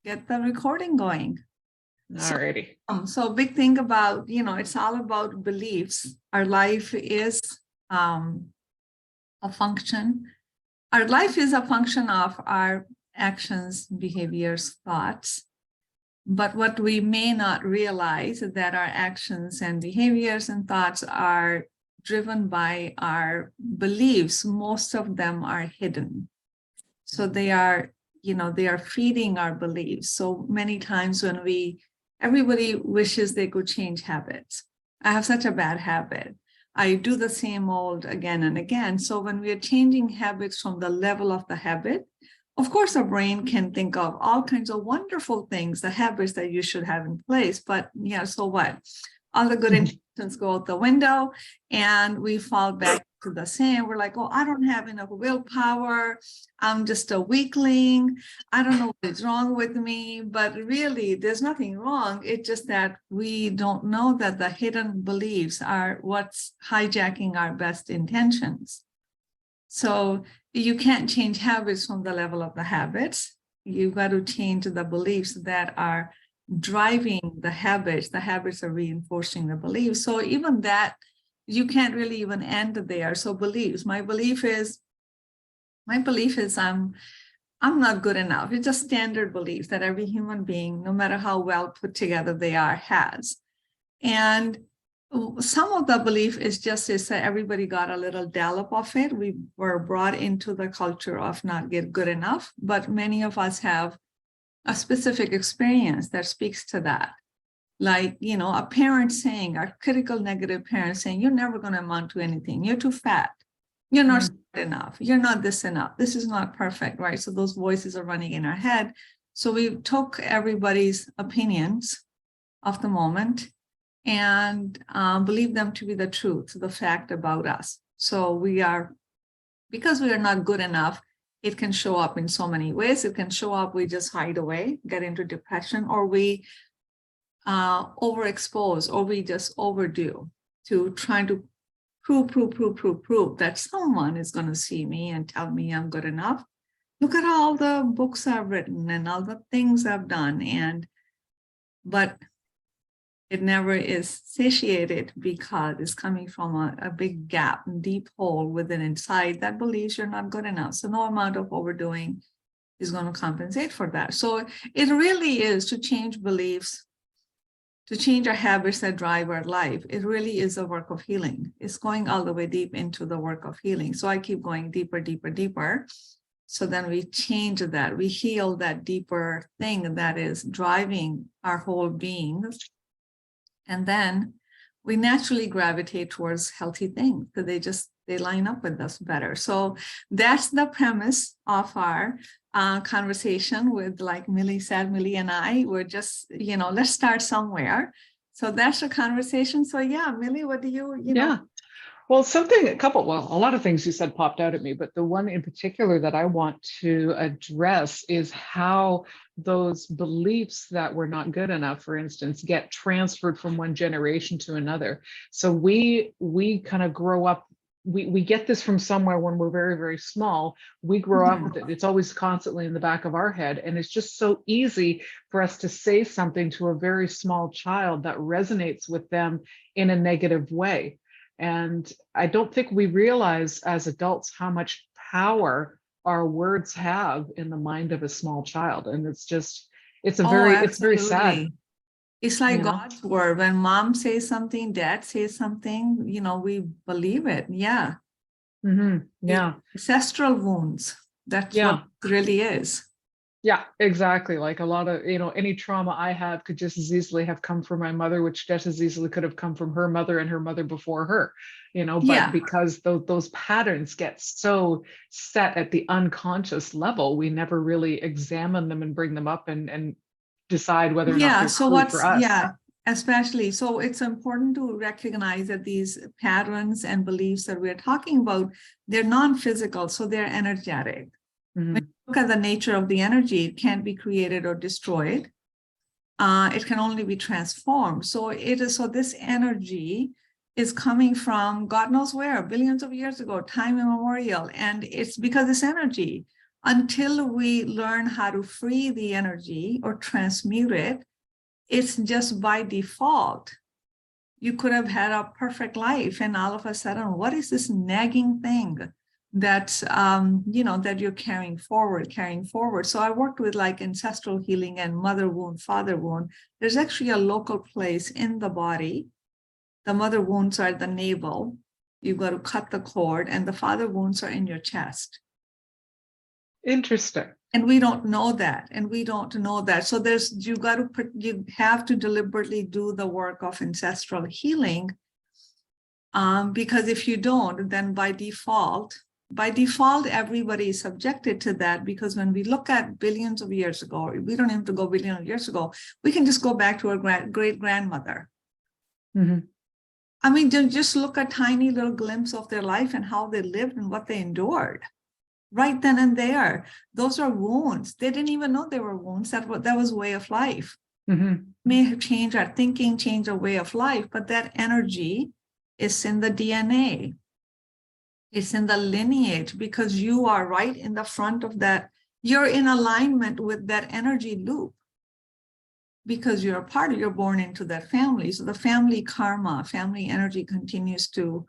get the recording going. Alrighty. So big thing about, it's all about beliefs. Our life is a function. Our life is a function of our actions, behaviors, thoughts. But what we may not realize is that our actions and behaviors and thoughts are driven by our beliefs. Most of them are hidden. So they are feeding our beliefs. So many times when everybody wishes they could change habits. I have such a bad habit. I do the same old again and again. So when we are changing habits from the level of the habit, of course, our brain can think of all kinds of wonderful things, the habits that you should have in place. But yeah, so what? All the good intentions go out the window and we fall back to the same. We're like, oh, I don't have enough willpower. I'm just a weakling. I don't know what is wrong with me. But really, there's nothing wrong. It's just that we don't know that the hidden beliefs are what's hijacking our best intentions. So you can't change habits from the level of the habits. You've got to change the beliefs that are driving the habits. The habits are reinforcing the beliefs. So even that, you can't really even end there. So beliefs, my belief is I'm not good enough. It's just standard beliefs that every human being, no matter how well put together they are, has. And some of the belief is that everybody got a little dollop of it. We were brought into the culture of not good enough, but many of us have a specific experience that speaks to that. Like, a parent saying, a critical negative parent saying, you're never going to amount to anything. You're too fat. You're not smart enough. You're not this enough. This is not perfect, right? So those voices are running in our head. So we took everybody's opinions of the moment and believe them to be the truth, the fact about us. So because we are not good enough, it can show up in so many ways. It can show up, we just hide away, get into depression, or we overexpose, or we just overdo to try to prove that someone is going to see me and tell me I'm good enough. Look at all the books I've written and all the things I've done. But it never is satiated because it's coming from a big gap, deep hole within inside that believes you're not good enough. So no amount of overdoing is going to compensate for that. So it really is to change beliefs, to change our habits that drive our life. It really is a work of healing. It's going all the way deep into the work of healing. So I keep going deeper, deeper, deeper. So then we change that. We heal that deeper thing that is driving our whole being. And then we naturally gravitate towards healthy things because they line up with us better. So that's the premise of our conversation with, like MIllie said, MIllie and I were just, let's start somewhere. So that's the conversation. So yeah, MIllie, what do you Yeah. Well, a lot of things you said popped out at me, but the one in particular that I want to address is how those beliefs that we're not good enough, for instance, get transferred from one generation to another. So we kind of grow up, we get this from somewhere when we're very, very small. We grow up with it. It's always constantly in the back of our head. And it's just so easy for us to say something to a very small child that resonates with them in a negative way. And I don't think we realize as adults how much power our words have in the mind of a small child. And it's very sad. It's like God's word. When mom says something, dad says something, we believe it. Yeah. Mm-hmm. Yeah. Ancestral wounds. That's what it really is. Yeah, exactly. Like a lot of, any trauma I have could just as easily have come from my mother, which just as easily could have come from her mother and her mother before her, but because those patterns get so set at the unconscious level, we never really examine them and bring them up and decide whether or not they're true for us. Especially. So it's important to recognize that these patterns and beliefs that we're talking about, they're non-physical, so they're energetic. Mm-hmm. When you look at the nature of the energy, it can't be created or destroyed. It can only be transformed. So this energy is coming from God knows where, billions of years ago, time immemorial. And it's because this energy, until we learn how to free the energy or transmute it, it's just by default. You could have had a perfect life, and all of a sudden, what is this nagging thing that's that you're carrying forward? So I worked with like ancestral healing and mother wound, father wound. There's actually a local place in the body. The mother wounds are at the navel. You've got to cut the cord, and the father wounds are in your chest. Interesting. And we don't know that. So you have to deliberately do the work of ancestral healing. Because if you don't, then by default, everybody is subjected to that, because when we look at billions of years ago, we don't have to go billions of years ago. We can just go back to our great grandmother. Mm-hmm. I mean, just look at tiny little glimpse of their life and how they lived and what they endured. Right then and there, those are wounds. They didn't even know they were wounds. That was way of life. Mm-hmm. May have changed our thinking, changed our way of life, but that energy is in the DNA. It's in the lineage, because you are right in the front of that. You're in alignment with that energy loop, because you're born into that family. So the family karma, family energy continues to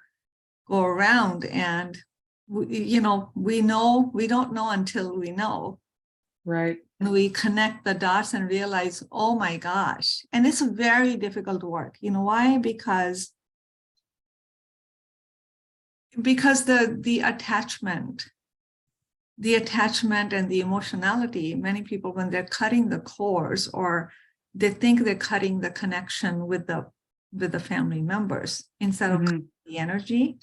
go around, and we don't know until we know. Right. And we connect the dots and realize, oh my gosh. And it's very difficult work. You know why? Because the attachment and the emotionality, many people, when they're cutting the cords, or they think they're cutting the connection with the family members instead of Mm-hmm. the energy.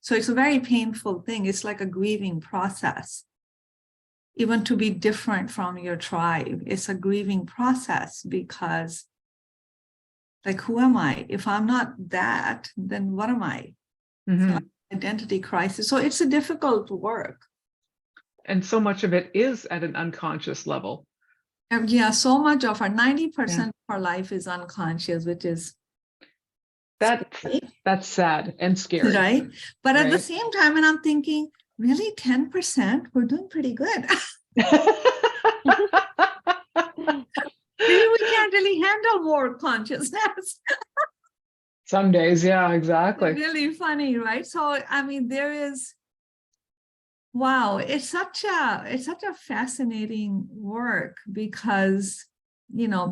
So it's a very painful thing. It's like a grieving process. Even to be different from your tribe, it's a grieving process, because like, who am I? If I'm not that, then what am I? Mm-hmm. So identity crisis. So it's a difficult work. And so much of it is at an unconscious level. Yeah, so much of our 90% of our life is unconscious, which is That's sad and scary. right. But at the Right? same time, and I'm thinking, really, 10%, we're doing pretty good. Maybe we can't really handle more consciousness. Some days, yeah, exactly. Really funny, right? So I mean, wow, it's such a fascinating work, because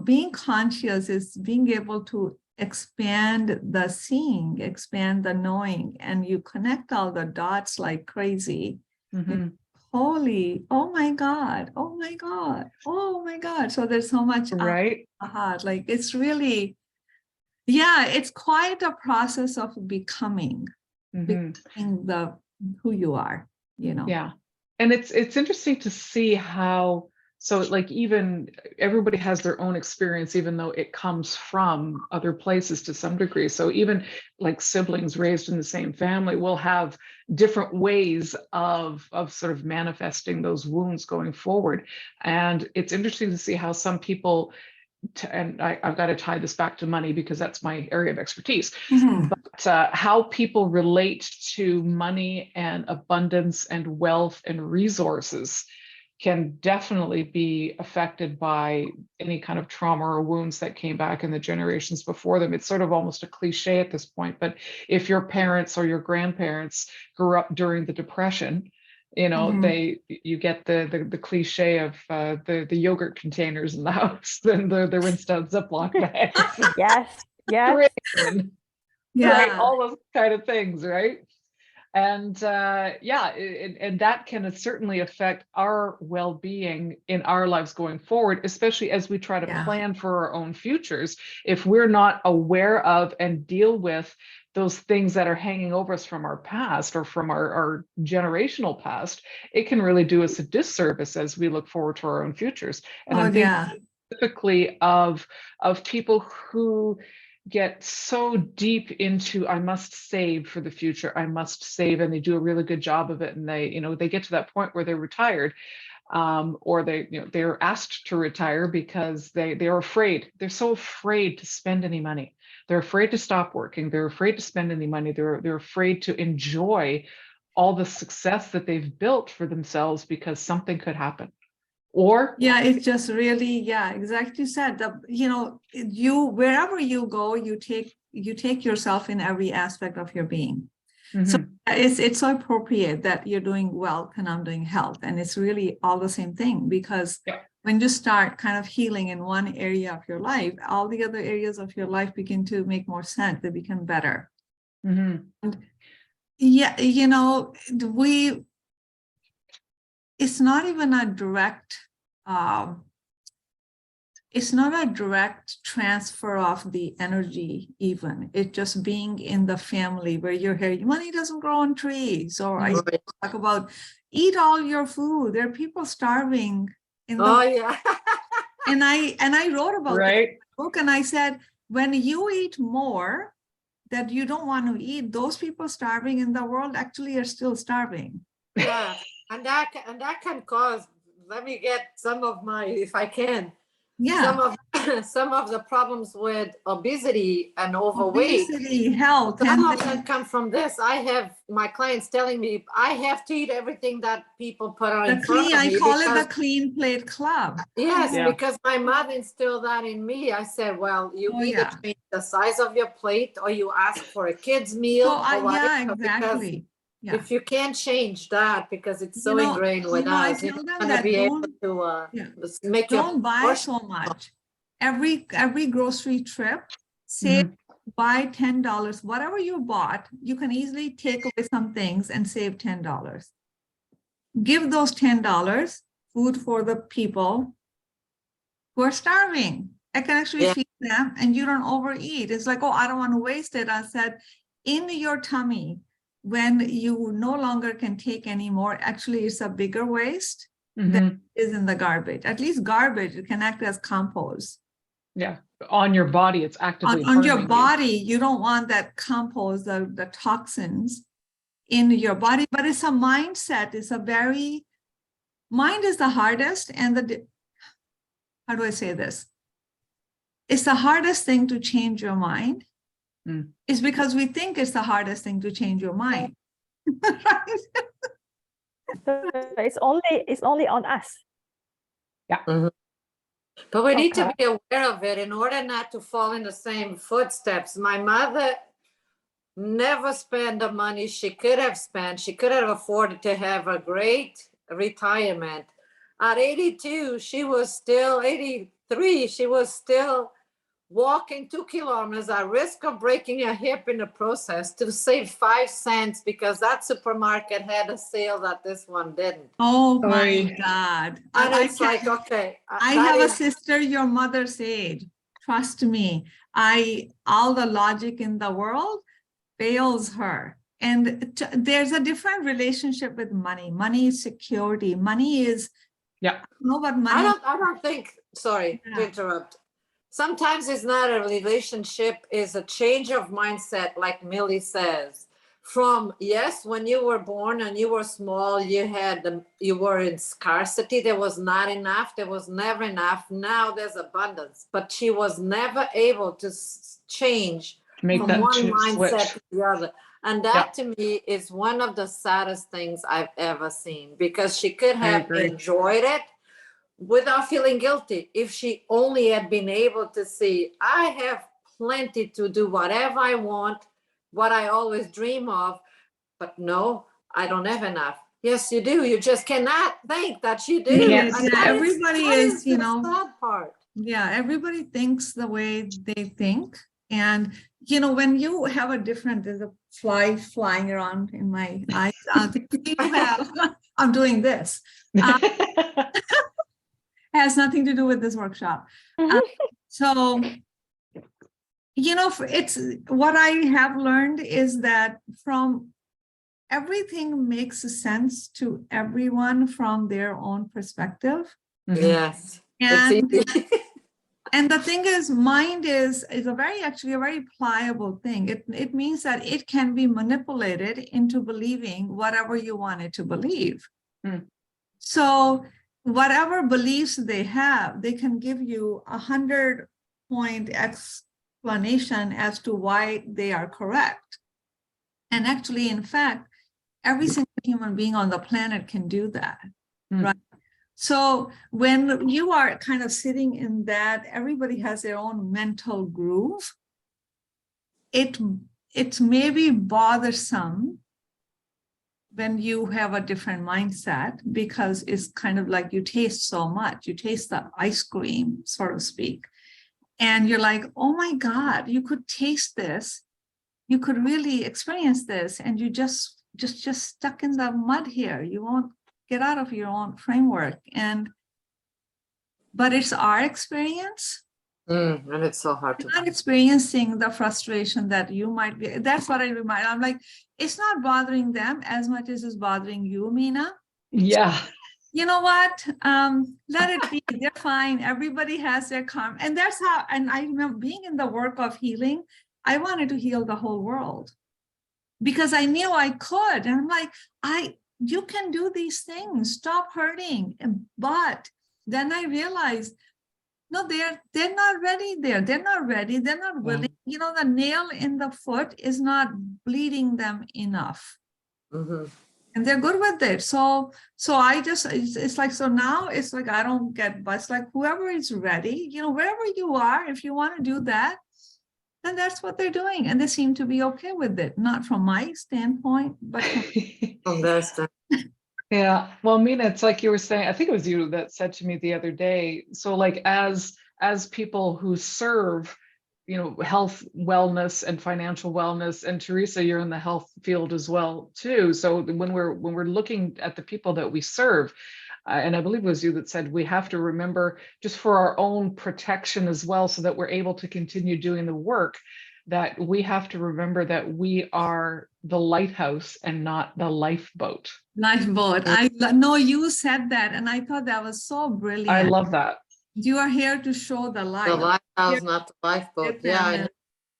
being conscious is being able to expand the seeing, expand the knowing, and you connect all the dots like crazy. Mm-hmm. Holy, oh my God, oh my God, oh my God. So there's so much Right. like, it's really, yeah, it's quite a process of becoming the who you are, Yeah. And it's interesting to see how, so like, even everybody has their own experience, even though it comes from other places to some degree. So even like siblings raised in the same family will have different ways of sort of manifesting those wounds going forward. And it's interesting to see how some people, and I've got to tie this back to money because that's my area of expertise, but how people relate to money and abundance and wealth and resources can definitely be affected by any kind of trauma or wounds that came back in the generations before them. It's sort of almost a cliche at this point, but if your parents or your grandparents grew up during the Depression, you get the cliche of the yogurt containers in the house, then the rinsed out Ziploc bags. Yes. Right, Yeah. all those kind of things, right? And and that can certainly affect our well-being in our lives going forward, especially as we try to plan for our own futures. If we're not aware of and deal with those things that are hanging over us from our past or from our generational past, it can really do us a disservice as we look forward to our own futures. And I'm thinking specifically of people who get so deep into, I must save for the future, I must save, and they do a really good job of it, and they get to that point where they're retired, or they're asked to retire because they're afraid. They're so afraid to spend any money. They're afraid to stop working. They're afraid to spend any money. They're afraid to enjoy all the success that they've built for themselves because something could happen. Or Yeah, it's just really, yeah, exactly said. You wherever you go, you take yourself in every aspect of your being. So it's so appropriate that you're doing wealth and I'm doing health. And it's really all the same thing, because when you start kind of healing in one area of your life, all the other areas of your life begin to make more sense. They become better. And yeah, it's not even a direct, it's not a direct transfer of the energy even. It's just being in the family where you're here, money doesn't grow on trees. Or I talk about eat all your food. There are people starving in the and I wrote about that in my book, and I said, when you eat more that you don't want to eat, those people starving in the world actually are still starving. Yeah, and that can cause, let me get some of my, if I can, some of the problems with obesity and overweight. Obesity, health. Some of them come from this. I have my clients telling me I have to eat everything that people put on in front of me. I call it the clean plate club. Yes, because my mother instilled that in me. I said, well, you either change the size of your plate or you ask for a kid's meal. Yeah, exactly. Yeah. If you can't change that because it's so ingrained with us, you're not going to be able to make your don't buy so much. Every grocery trip, say buy $10. Whatever you bought, you can easily take away some things and save $10. Give those $10 food for the people who are starving. I can actually feed them, and you don't overeat. It's like, oh, I don't want to waste it. I said, in your tummy, when you no longer can take anymore, actually it's a bigger waste than is in the garbage. At least garbage, it can act as compost. Yeah, on your body, it's actively on your body. You don't want that compost, the toxins in your body. But it's a mindset. It's a very, mind is the hardest, and how do I say this? It's the hardest thing to change your mind. It's because we think it's the hardest thing to change your mind. Right? It's only on us. Yeah. But we need to be aware of it in order not to fall in the same footsteps. My mother never spent the money she could have spent. She could have afforded to have a great retirement. At 82, she was still 83. She was still walking 2 kilometers at risk of breaking a hip in the process to save 5 cents because that supermarket had a sale that this one didn't. Oh my God. And it's like, okay. I have a sister your mother's age. Trust me, all the logic in the world fails her. And there's a different relationship with money. Money is security. Money is, no, but money. I don't think, sorry to interrupt. Sometimes it's not a relationship, it's a change of mindset, like MIllie says. From, yes, when you were born and you were small, you were in scarcity. There was not enough. There was never enough. Now there's abundance. But she was never able to change from one mindset to the other. And that to me is one of the saddest things I've ever seen, because she could have enjoyed it without feeling guilty if she only had been able to see, I have plenty to do whatever I want, what I always dream of, but no, I don't have enough. Yes, you do. You just cannot think that you do. Everybody is, the sad part. Yeah, everybody thinks the way they think. And, when you have there's a fly flying around in my eyes. I'm doing this. Has nothing to do with this workshop. So, it's what I have learned is that from everything makes sense to everyone from their own perspective. Yes. And the thing is, mind is a very pliable thing. It means that it can be manipulated into believing whatever you want it to believe. So whatever beliefs they have, they can give you 100-point explanation as to why they are correct. And actually, in fact, every single human being on the planet can do that, Mm. right? So when you are kind of sitting in that, everybody has their own mental groove. It may be bothersome when you have a different mindset, because it's kind of like you taste so much, you taste the ice cream, so to speak. And you're like, oh my God, you could taste this. You could really experience this. And you just stuck in the mud here. You won't get out of your own framework. But it's our experience. And it's so hard to. Not experiencing the frustration that you might be. That's what I remind. I'm like, it's not bothering them as much as it's bothering you, Mina. Yeah. You know what? Let it be. They're fine. Everybody has their karma. And that's how, and I remember being in the work of healing, I wanted to heal the whole world because I knew I could. And I'm like, you can do these things. Stop hurting. But then I realized, no, they're not ready there. They're not ready. They're not willing. You know, the nail in the foot is not bleeding them enough. Mm-hmm. And they're good with it. So I just, it's like, so now it's like, I don't get, but it's like whoever is ready, you know, wherever you are, if you want to do that, then that's what they're doing. And they seem to be okay with it. Not from my standpoint, but From their standpoint. Yeah. Well, Mina, it's like you were saying, I think it was you that said to me the other day. So like as people who serve, you know, health, wellness and financial wellness, and Teresa, you're in the health field as well too. So when we're looking at the people that we serve, and I believe it was you that said we have to remember, just for our own protection as well, so that we're able to continue doing the work, that we have to remember that we are the lighthouse and not the lifeboat. lifeboat. I know you said that, and I thought that was so brilliant. I love that. You are here to show the light. The lighthouse, not the lifeboat. Yeah, I know.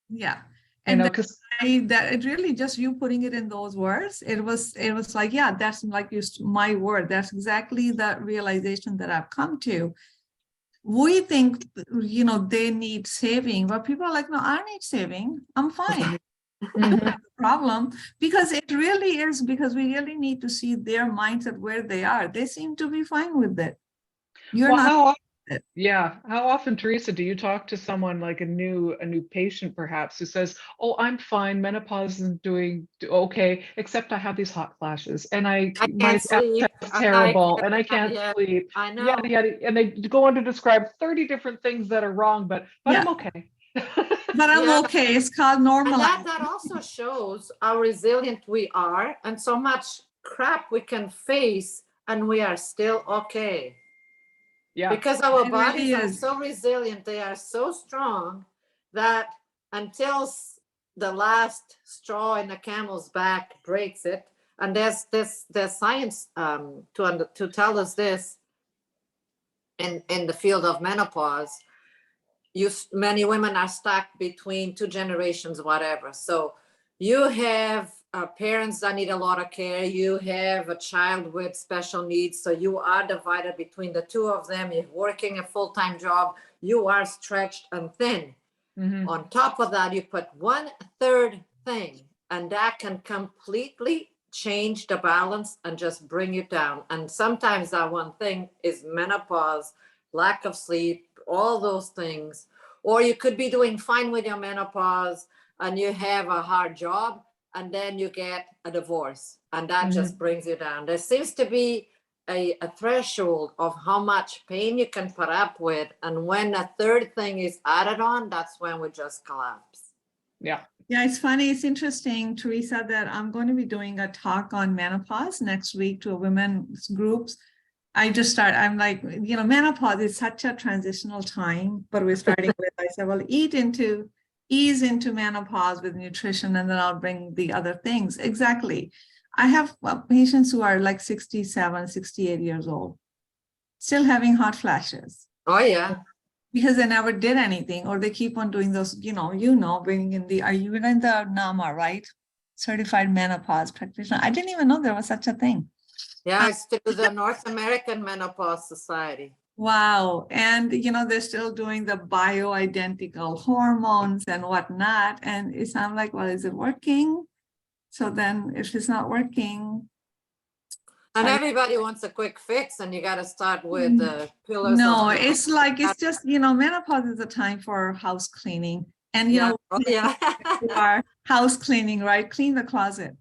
Yeah. You And know, because that it really just you putting it in those words. It was like, yeah, that's like my word. That's exactly the realization that I've come to. We think, you know, they need saving, but people are like, no, I don't need saving. I'm fine. Mhm. Problem, because it really is, because we really need to see their mindset where they are. They seem to be fine with it. You're Well, not. how often, Teresa, do you talk to someone like a new patient perhaps who says, oh, I'm fine, menopause is doing okay, except I have these hot flashes and I my can't sleep. appetite's terrible and I can't Yeah, sleep, I know. yada yada, and they go on to describe 30 different things that are wrong, but Yeah. I'm okay. But I'm Yeah. okay. It's called And normal. that also shows how resilient we are, and so much crap we can face and we are still okay. Yeah. Because our It bodies really are is. so resilient, they are so strong that until the last straw in the camel's back breaks it, and there's science to tell us this in the field of menopause. Many women are stuck between two generations, whatever. So you have parents that need a lot of care. You have a child with special needs. So you are divided between the two of them. You're working a full-time job. You are stretched and thin. Mhm. On top of that, you put 1/3 thing, and that can completely change the balance and just bring you down. And sometimes that one thing is menopause, lack of sleep, all those things. Or you could be doing fine with your menopause and you have a hard job, and then you get a divorce, and that just brings you down. There seems to be a threshold of how much pain you can put up with, and when a third thing is added on, that's when we just collapse. Yeah. Yeah, it's funny. It's interesting, Teresa, that I'm going to be doing a talk on menopause next week to women's groups. I'm like, you know, menopause is such a transitional time, but we're starting with, I said, well, ease into menopause with nutrition, and then I'll bring the other things. Exactly. I have patients who are like 67, 68 years old, still having hot flashes. Oh, yeah. Because they never did anything, or they keep on doing those, bringing in are you in the NAMA, right? Certified menopause practitioner. I didn't even know there was such a thing. Yeah, it's through the North American Menopause Society. Wow. And, they're still doing the bioidentical hormones and whatnot. And I'm like, well, is it working? So then if it's not working, And everybody wants a quick fix, and you got to start with the pillars. No, of the- it's like, it's just, you know, menopause is a time for house cleaning. And, you know, Oh, yeah. our house cleaning, right? Clean the closet.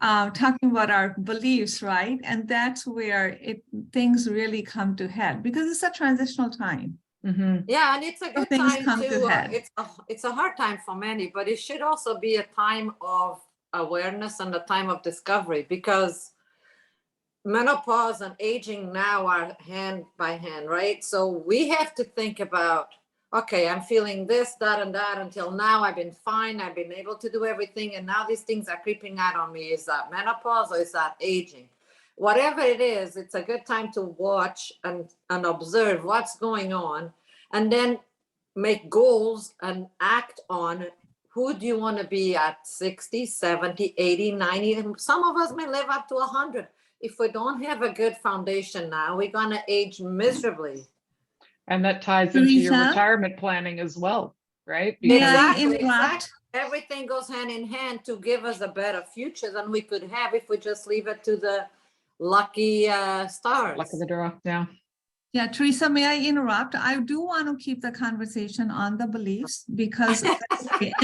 Talking about our beliefs, right? And that's where things really come to head, because it's a transitional time. Mhm. Yeah, and it's a good Things time come to to. head. It's a hard time for many, but it should also be a time of awareness and a time of discovery, because menopause and aging now are hand by hand, right? So we have to think about, okay, I'm feeling this, that, and that. Until now, I've been fine. I've been able to do everything. And now these things are creeping out on me. Is that menopause or is that aging? Whatever it is, it's a good time to watch and observe what's going on, and then make goals and act on who do you want to be at 60, 70, 80, 90. And some of us may live up to 100. If we don't have a good foundation now, we're going to age miserably. And that ties into your Teresa? retirement planning as well, right? May I Exactly, interrupt? Everything goes hand in hand to give us a better future than we could have if we just leave it to the lucky stars. Luck of the draw. Yeah. Yeah, Teresa, may I interrupt? I do want to keep the conversation on the beliefs, because and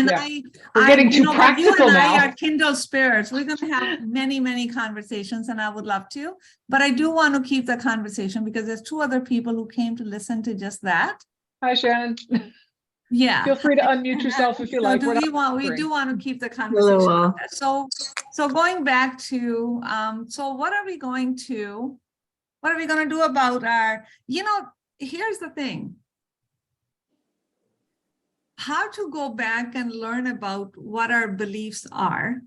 Yeah. I, We're getting you too know, but practical you and now. I are kindred spirits. We're going to have many, many conversations, and I would love to. But I do want to keep the conversation because there's two other people who came to listen to just that. Hi, Shannon. Yeah. Feel free to unmute yourself if you like. So We're do not we offering. do want to keep the conversation. Hello, on that. So going back to so what are we going to do about our, you know, here's the thing. How to go back and learn about what our beliefs are.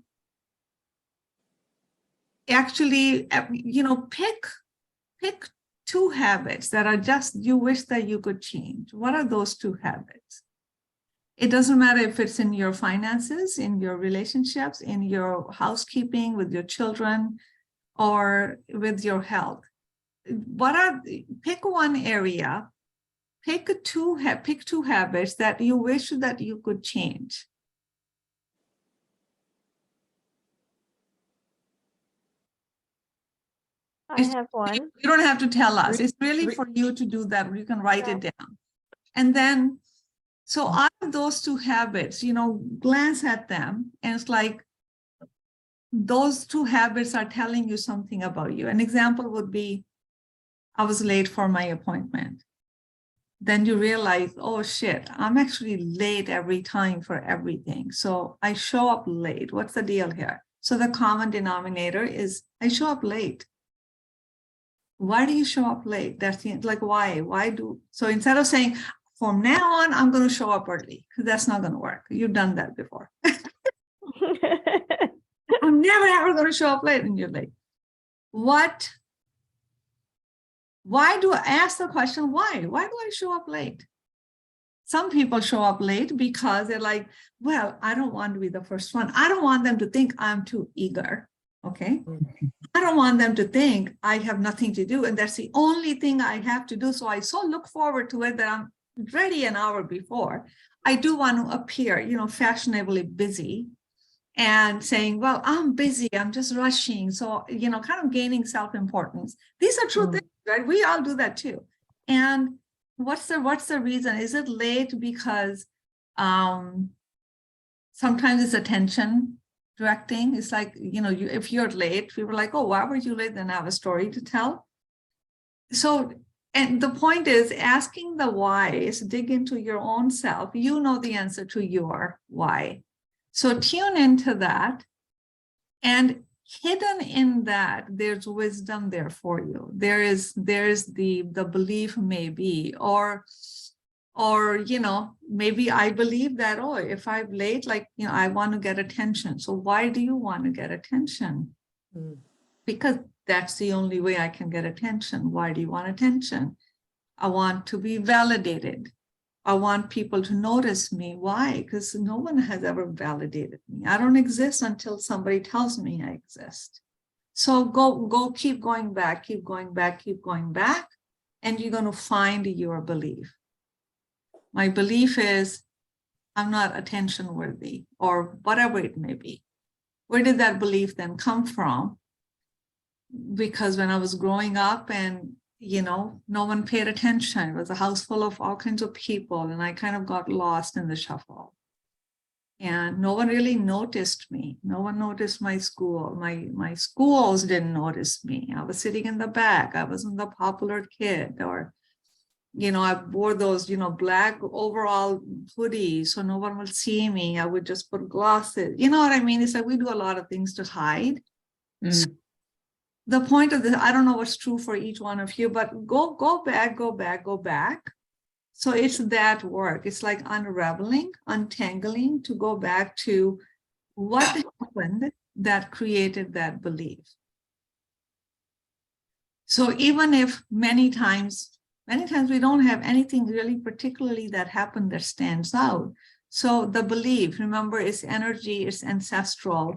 Actually, you know, pick two habits that are just you wish that you could change. What are those two habits? It doesn't matter if it's in your finances, in your relationships, in your housekeeping, with your children, or with your health. Pick one area, pick two habits that you wish that you could change. I have one. You don't have to tell us. It's really for you to do that. You can write it down. And then, so out of those two habits, you know, glance at them, and it's like, those two habits are telling you something about you. An example would be, I was late for my appointment. Then you realize, oh shit, I'm actually late every time for everything. So I show up late. What's the deal here? So the common denominator is I show up late. Why do you show up late? That's like, why? So instead of saying, from now on, I'm going to show up early, because that's not going to work. You've done that before. I'm never ever going to show up late, and you're late. Why do I ask the question, why? Why do I show up late? Some people show up late because they're like, well, I don't want to be the first one. I don't want them to think I'm too eager. Okay. I don't want them to think I have nothing to do, and that's the only thing I have to do. So I so look forward to it that I'm ready an hour before. I do want to appear, you know, fashionably busy and saying, well, I'm busy, I'm just rushing. So, you know, kind of gaining self-importance. These are true things, right? We all do that too. And what's the reason? Is it late because sometimes it's attention directing? It's like, you know, if you're late, people are like, oh, why were you late? Then I have a story to tell. So, and the point is, asking the whys, dig into your own self. You know the answer to your why. So tune into that, and hidden in that, there's wisdom there for you. There's the belief maybe, or, you know, maybe I believe that, oh, if I'm late, like, you know, I want to get attention. So why do you want to get attention? Because that's the only way I can get attention. Why do you want attention? I want to be validated. I want people to notice me. Why? Because no one has ever validated me. I don't exist until somebody tells me I exist. So keep going back, keep going back, keep going back, and you're going to find your belief. My belief is I'm not attention worthy, or whatever it may be. Where did that belief then come from? because when I was growing up and, no one paid attention. It was a house full of all kinds of people, and I kind of got lost in the shuffle. And no one really noticed me. No one noticed my school. My schools didn't notice me. I was sitting in the back. I wasn't the popular kid, or, I wore those, black overall hoodies so no one would see me. I would just put glasses. You know what I mean? It's like we do a lot of things to hide. So the point of this, I don't know what's true for each one of you, but go back. So it's that work. It's like unraveling, untangling to go back to what happened that created that belief. So even if many times we don't have anything really particularly that happened that stands out. So the belief, remember, is energy, it's ancestral.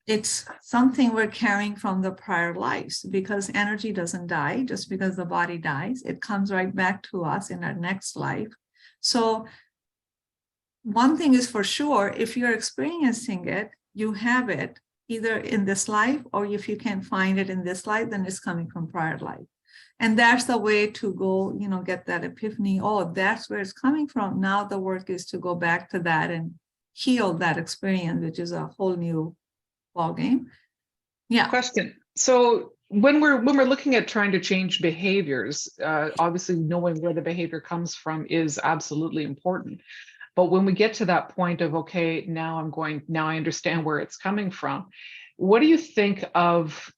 It's something we're carrying from the prior lives, because energy doesn't die just because the body dies. It comes right back to us in our next life. So one thing is for sure, if you're experiencing it, you have it either in this life, or if you can't find it in this life, then it's coming from prior life. And that's the way to go, get that epiphany. Oh, that's where it's coming from. Now the work is to go back to that and heal that experience, which is a whole new ball game. Yeah. Question. So when we're looking at trying to change behaviors, obviously knowing where the behavior comes from is absolutely important. But when we get to that point of, okay, now I understand where it's coming from. What do you think of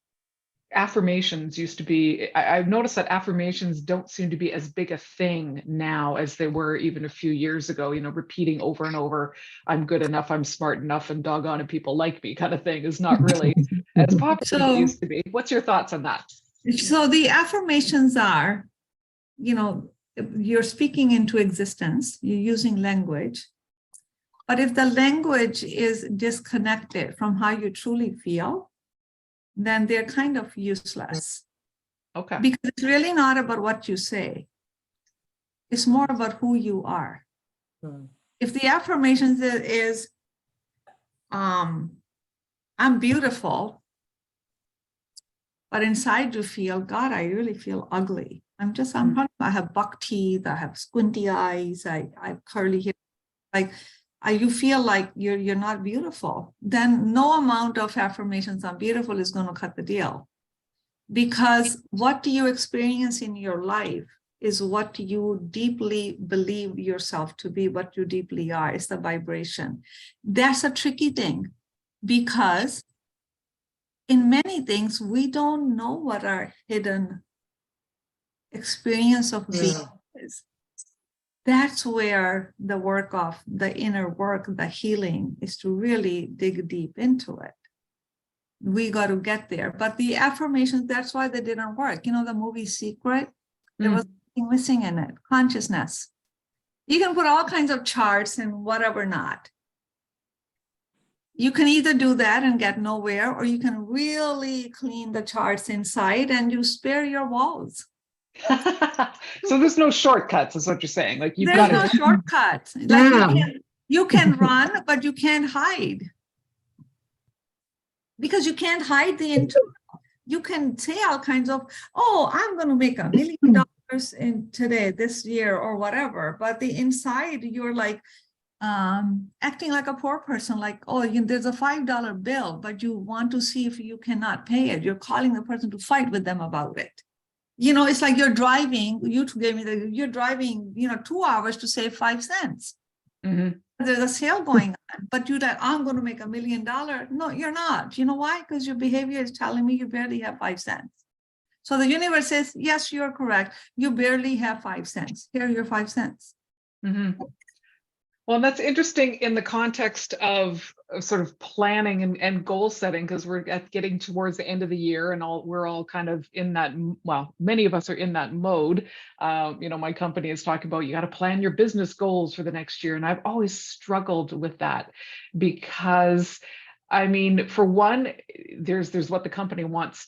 affirmations? Used to be, I've noticed that affirmations don't seem to be as big a thing now as they were even a few years ago, repeating over and over, I'm good enough, I'm smart enough, and doggone it, people like me kind of thing is not really as popular as it used to be. What's your thoughts on that? So the affirmations are, you're speaking into existence, you're using language. But if the language is disconnected from how you truly feel, then they're kind of useless. Okay. Because it's really not about what you say. It's more about who you are. If the affirmations is I'm beautiful, but inside you feel, God, I really feel ugly. I have buck teeth, I have squinty eyes, I have curly hair. Like, you feel like you're not beautiful, then no amount of affirmations on beautiful is going to cut the deal. Because what you experience in your life is what you deeply believe yourself to be, what you deeply are. It's the vibration. That's a tricky thing, because in many things, we don't know what our hidden experience of being is. That's where the work of the inner work, the healing, is to really dig deep into it. We got to get there. But the affirmations, that's why they didn't work. The movie Secret, there was something missing in it, consciousness. You can put all kinds of charts and whatever not. You can either do that and get nowhere, or you can really clean the charts inside and you spare your walls. So there's no shortcuts, is what you're saying. Like there's no shortcuts. Like you can run, but you can't hide. Because you can't hide the internal. You can say all kinds of, oh, I'm going to make $1 million in this year, or whatever. But the inside, you're like acting like a poor person, like, oh, there's a $5 bill, but you want to see if you cannot pay it. You're calling the person to fight with them about it. It's like you're driving, you're driving, 2 hours to save 5 cents. There's a sale going on, but you're like, I'm going to make $1 million. No, you're not. You know why? Because your behavior is telling me you barely have 5 cents. So the universe says, yes, you're correct. You barely have 5 cents. Here are your 5 cents. Well, that's interesting in the context of sort of planning and goal setting, because we're getting towards the end of the year, and we're all kind of in that, well, many of us are in that mode. My company is talking about, you got to plan your business goals for the next year. And I've always struggled with that, because for one, there's what the company wants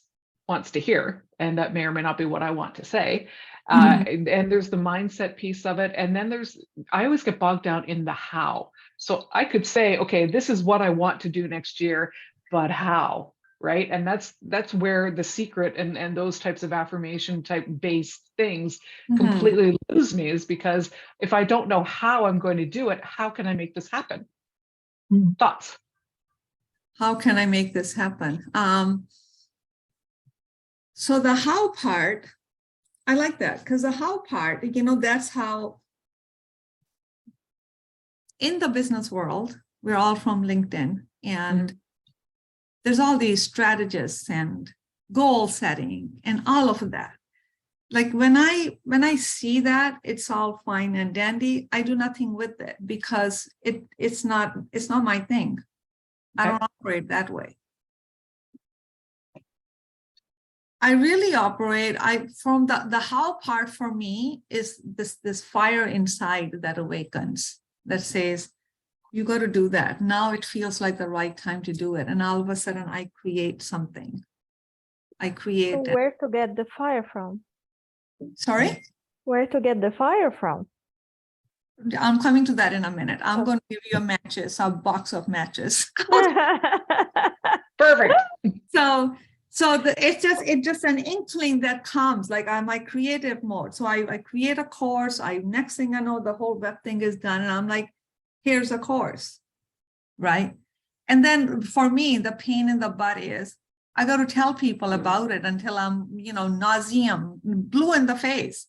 to hear, and that may or may not be what I want to say. And there's the mindset piece of it. And then I always get bogged down in the how. So I could say, okay, this is what I want to do next year, but how? right? And that's where the secret and those types of affirmation type based things Mhm. completely lose me, is because if I don't know how I'm going to do it, how can I make this happen? Thoughts? How can I make this happen? So the how part, I like that, because the how part, that's how in the business world, we're all from LinkedIn, and there's all these strategists and goal setting and all of that. Like when I see that, it's all fine and dandy. I do nothing with it because it's not my thing. I don't operate that way. I really operate, from the how part for me is this fire inside that awakens, that says, you got to do that. Now it feels like the right time to do it. And all of a sudden I create something. I create. So where to get the fire from? Sorry? Where to get the fire from? I'm coming to that in a minute. I'm going to give you a box of matches. Perfect. So it's just an inkling that comes, like I'm my creative mode. So I create a course. Next thing I know, the whole web thing is done. And I'm like, here's a course, right? And then for me, the pain in the butt is I got to tell people about it until I'm, nauseum, blue in the face.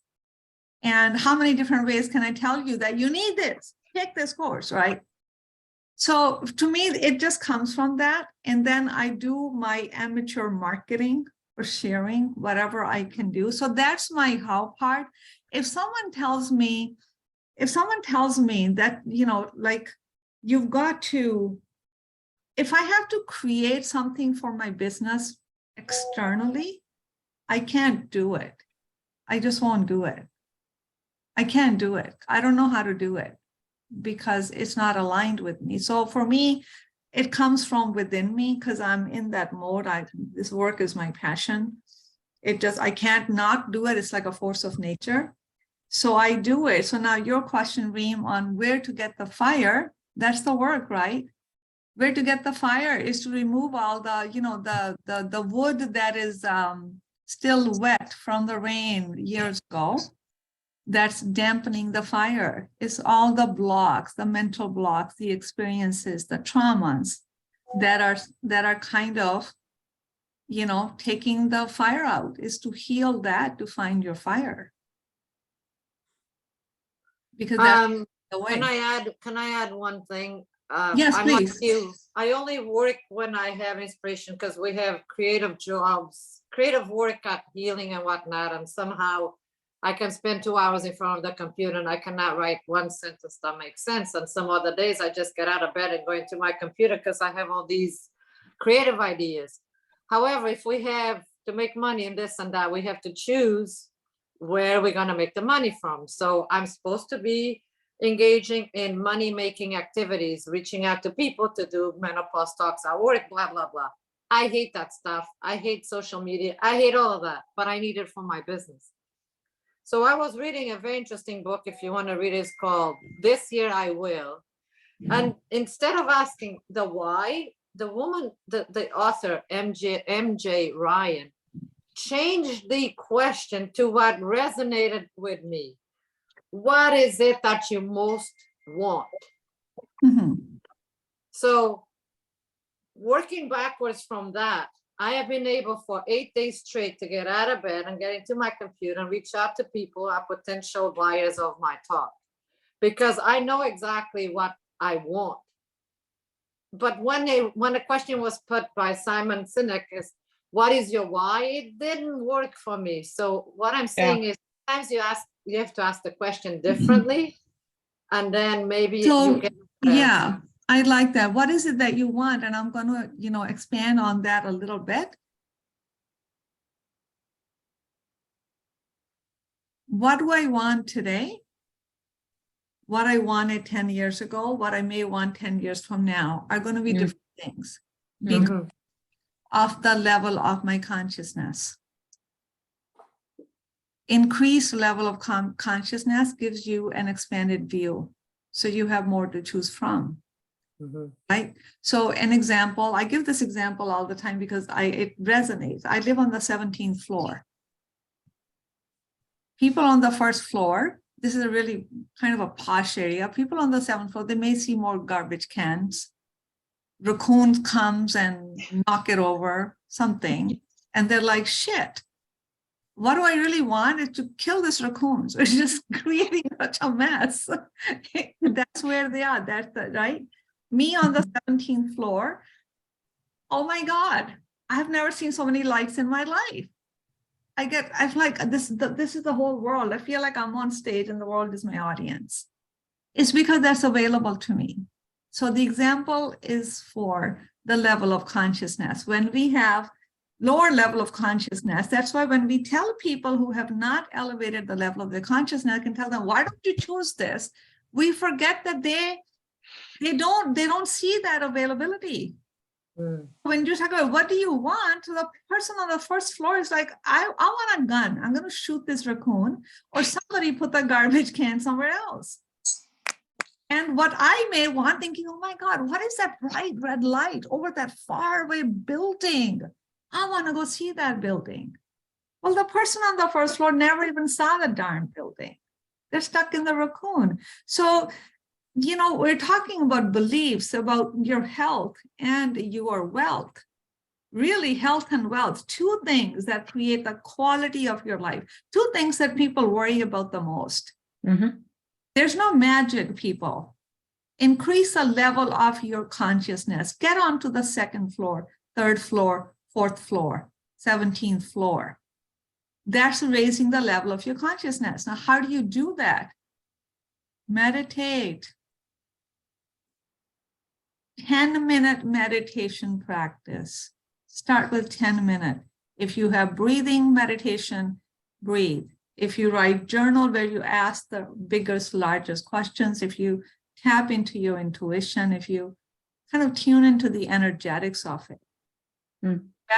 And how many different ways can I tell you that you need this? Take this course, right? So to me, it just comes from that. And then I do my amateur marketing or sharing whatever I can do. So that's my how part. If someone tells me that, like you've got to, if I have to create something for my business externally, I can't do it. I just won't do it. I can't do it. I don't know how to do it because it's not aligned with me. So for me, it comes from within me because I'm in that mode. This work is my passion. I can't not do it. It's like a force of nature. So I do it. So now your question, Reem, on where to get the fire, that's the work, right? Where to get the fire is to remove all the wood that is still wet from the rain years ago. That's dampening the fire. It's all the blocks, the mental blocks, the experiences, the traumas that are kind of, taking the fire out, is to heal that, to find your fire. Because that's the way. Can I add one thing? Yes, I'm please. like you. I only work when I have inspiration because we have creative jobs, creative work at healing and whatnot. And somehow I can spend 2 hours in front of the computer and I cannot write one sentence that makes sense. And some other days I just get out of bed and go into my computer because I have all these creative ideas. However, if we have to make money and this and that, we have to choose where we're going to make the money from. So I'm supposed to be engaging in money-making activities, reaching out to people to do menopause talks at work, blah, blah, blah. I hate that stuff. I hate social media. I hate all of that, but I need it for my business. So I was reading a very interesting book. If you want to read it, it's called This Year I Will. And instead of asking the why, the woman, the author, MJ Ryan, changed the question to what resonated with me. What is it that you most want? Mm-hmm. So working backwards from that, I have been able for 8 days straight to get out of bed and get into my computer and reach out to people, potential buyers of my talk, because I know exactly what I want. But when the question was put by Simon Sinek is, what is your why? It didn't work for me. So what I'm saying is sometimes you have to ask the question differently, and then maybe you get I like that. What is it that you want? And I'm going to, expand on that a little bit. What do I want today? What I wanted 10 years ago, what I may want 10 years from now are going to be different things because of the level of my consciousness. Increased level of consciousness gives you an expanded view. So you have more to choose from. right? So an example, I give this example all the time because it resonates. I live on the 17th floor. People on the first floor, this is a really kind of a posh area. People on the 7th floor, they may see more garbage cans. Raccoon comes and knock it over, something. And they're like, shit, what do I really want is to kill this raccoons. It's just creating such a mess. That's where they are, right? Me on the 17th floor, oh my God, I've never seen so many lights in my life. I'm like, this is the whole world. I feel like I'm on stage and the world is my audience. It's because that's available to me. So the example is for the level of consciousness. When we have lower level of consciousness, that's why when we tell people who have not elevated the level of their consciousness, I can tell them, why don't you choose this? We forget that they don't see that availability. When you talk about what do you want, the person on the first floor is like, I want a gun. I'm going to shoot this raccoon, or somebody put the garbage can somewhere else. And what I may want, thinking, oh my God, what is that bright red light over that far away building? I want to go see that building. Well, the person on the first floor never even saw the darn building. They're stuck in the raccoon. So, we're talking about beliefs about your health and your wealth. Really, health and wealth, two things that create the quality of your life, two things that people worry about the most. There's no magic, people. Increase the level of your consciousness. Get onto the 2nd floor, 3rd floor, 4th floor, 17th floor. That's raising the level of your consciousness. Now, how do you do that? Meditate. 10-minute meditation practice. Start with 10 minutes. If you have breathing meditation, breathe. If you write journal where you ask the biggest, largest questions, if you tap into your intuition, if you kind of tune into the energetics of it.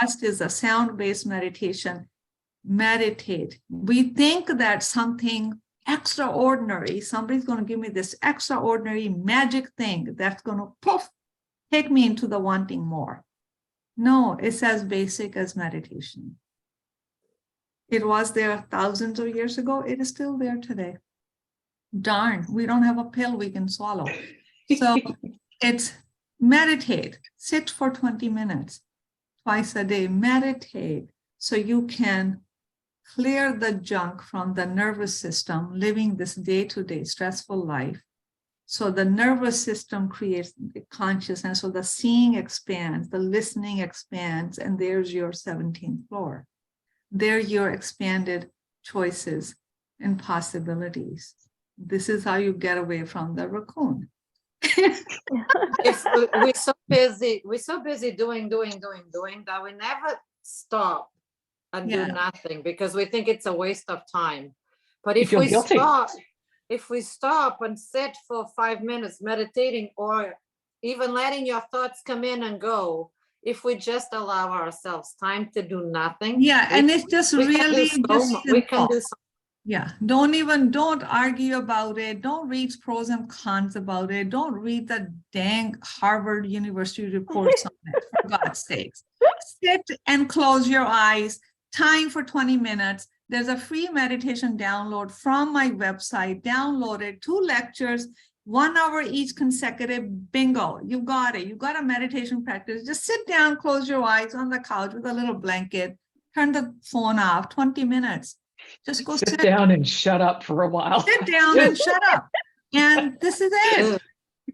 Best is a sound-based meditation. Meditate. We think that something extraordinary, somebody's going to give me this extraordinary magic thing that's going to poof, take me into the wanting more. No, it's as basic as meditation. It was there thousands of years ago. It is still there today. Darn, we don't have a pill we can swallow. So it's meditate, sit for 20 minutes, twice a day, meditate so you can clear the junk from the nervous system, living this day-to-day stressful life. So the nervous system creates consciousness. So the seeing expands, the listening expands, and there's your 17th floor. There are your expanded choices and possibilities. This is how you get away from the raccoon. If we're so busy doing that we never stop and do nothing because we think it's a waste of time. But if we stop and sit for 5 minutes meditating, or even letting your thoughts come in and go, if we just allow ourselves time to do nothing. Yeah, and it's just really we can do something. Yeah, don't argue about it. Don't read pros and cons about it. Don't read the dang Harvard University reports on it, for God's sakes. Sit and close your eyes. Time for 20 minutes. There's a free meditation download from my website. Download it, 2 lectures, 1 hour each consecutive. Bingo, you got it. You got a meditation practice. Just sit down, close your eyes on the couch with a little blanket, turn the phone off, 20 minutes. Just go sit down and shut up for a while. Sit down and shut up. And this is it.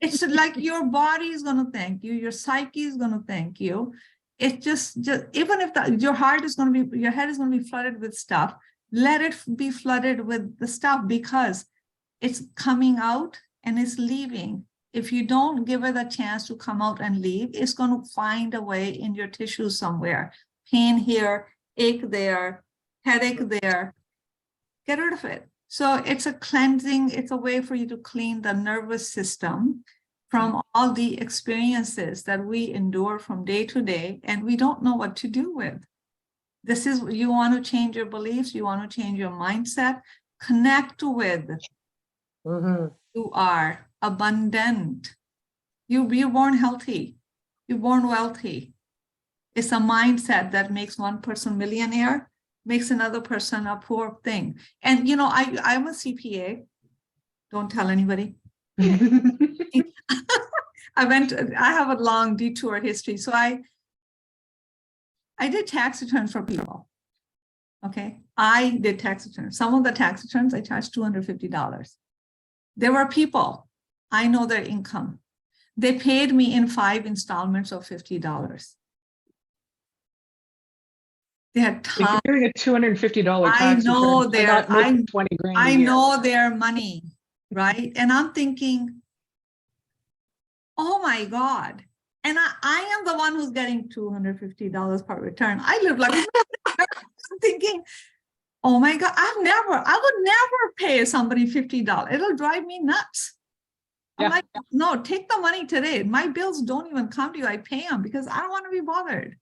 It's like your body is going to thank you. Your psyche is going to thank you. It's just even if your heart is going to be, your head is going to be flooded with stuff, let it be flooded with the stuff because it's coming out and it's leaving. If you don't give it a chance to come out and leave, it's going to find a way in your tissue somewhere. Pain here, ache there, headache there. Get rid of it. So it's a cleansing. It's a way for you to clean the nervous system from all the experiences that we endure from day to day, and we don't know what to do with. This is, you want to change your beliefs, you want to change your mindset, connect with. You are abundant. You're born healthy. You're born wealthy. It's a mindset that makes one person millionaire, makes another person a poor thing. And you know, I'm a CPA. Don't tell anybody. I have a long detour history. So I did tax returns for people. Okay. I did tax returns. Some of the tax returns I charged $250. There were people, I know their income. They paid me in 5 installments of $50. They had time. You're doing a $250 tax I know return, not making 20 grand a I year. know their money, right? And I'm thinking, oh my God. And I am the one who's getting $250 per return. I live like I'm thinking, oh my God, I would never pay somebody $50. It'll drive me nuts. I'm like, no, take the money today. My bills don't even come to you. I pay them because I don't want to be bothered.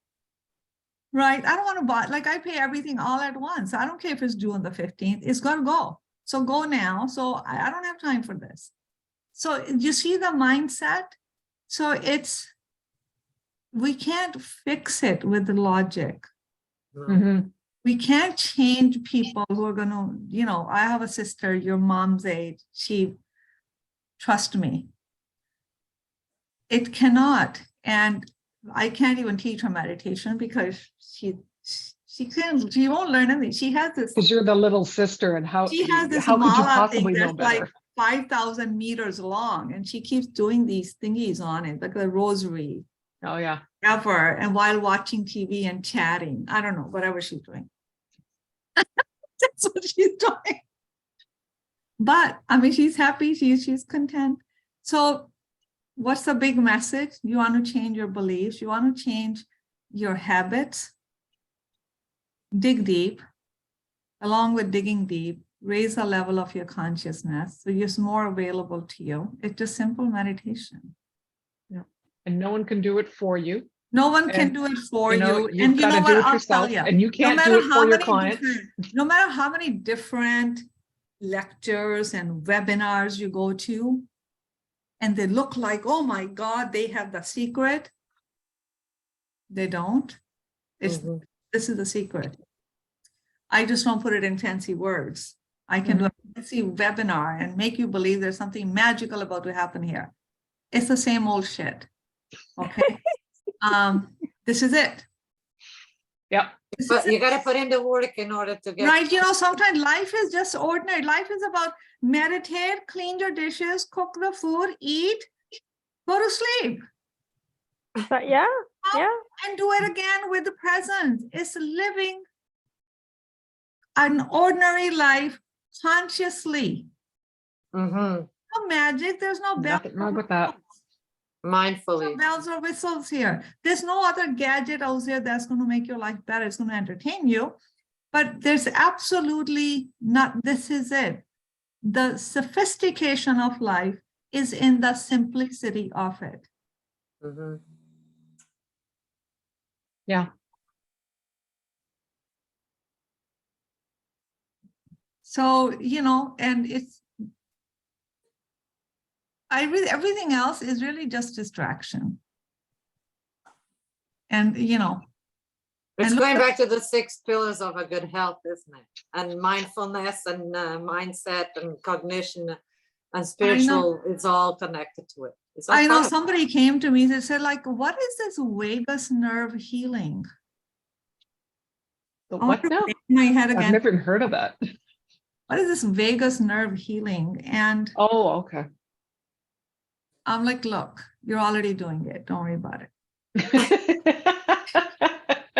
Right? I don't want to buy, like I pay everything all at once. I don't care if it's due on the 15th. It's got to go. So go now. So I don't have time for this. So you see the mindset? So we can't fix it with the logic. Mhm. We can't change people who are going to, you know, I have a sister, your mom's age. Trust me, it cannot. And I can't even teach her meditation because she won't learn anything. She has this. Because you're the little sister, and how could you mala thing possibly know that's better? like 5,000 meters long, and she keeps doing these thingies on it, like the rosary. Oh yeah. Ever, and while watching TV and chatting, I don't know, whatever she's doing. That's what she's doing. But I mean, she's happy. She's content. So, what's the big message? You want to change your beliefs. You want to change your habits. Dig deep. Along with digging deep, raise the level of your consciousness so it's more available to you. It's just simple meditation. Yeah. And no one can do it for you. No one can do it for you. You've got to do it yourself, and you can't do it for your clients. No matter how many different lectures and webinars you go to, and they look like, oh my God, they have the secret. They don't. This is the secret. I just don't put it in fancy words. I can do a fancy webinar and make you believe there's something magical about to happen here. It's the same old shit. Okay. This is it. Yeah. But you got to put in the work in order to get right. You know, sometimes life is just ordinary. Life is about meditate, clean your dishes, cook the food, eat, go to sleep. But yeah. And do it again with the present. It's living an ordinary life consciously. No magic. There's no bells. Nothing wrong with that. Mindfully. No bells or whistles here. There's no other gadget out there that's going to make your life better. It's going to entertain you. But there's absolutely not. This is it. The sophistication of life is in the simplicity of it. Yeah. So, you know, and it's, everything else is really just distraction. And, you know. It's going back to the 6 pillars of a good health, isn't it? And mindfulness and mindset and cognition and spiritual, it's all connected to it. I know somebody came to me, they said, like, what is this vagus nerve healing? The what now? My head again. I've never heard of that. What is this vagus nerve healing? And okay. I'm like, look, you're already doing it. Don't worry about it.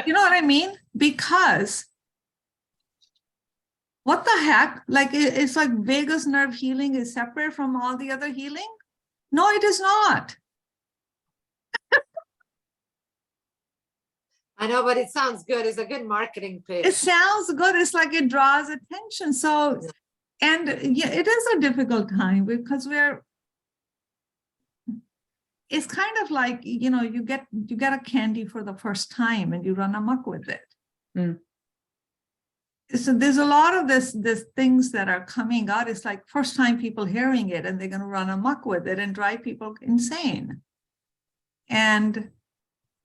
You know what I mean? Because what the heck? Like, it's like vagus nerve healing is separate from all the other healing? No, it is not. I know, but it sounds good. It's a good marketing pitch. It sounds good. It's like it draws attention. So, and yeah, it is a difficult time because it's kind of like, you know, you get a candy for the first time and you run amok with it. So there's a lot of this things that are coming out. It's like first time people hearing it and they're going to run amok with it and drive people insane. And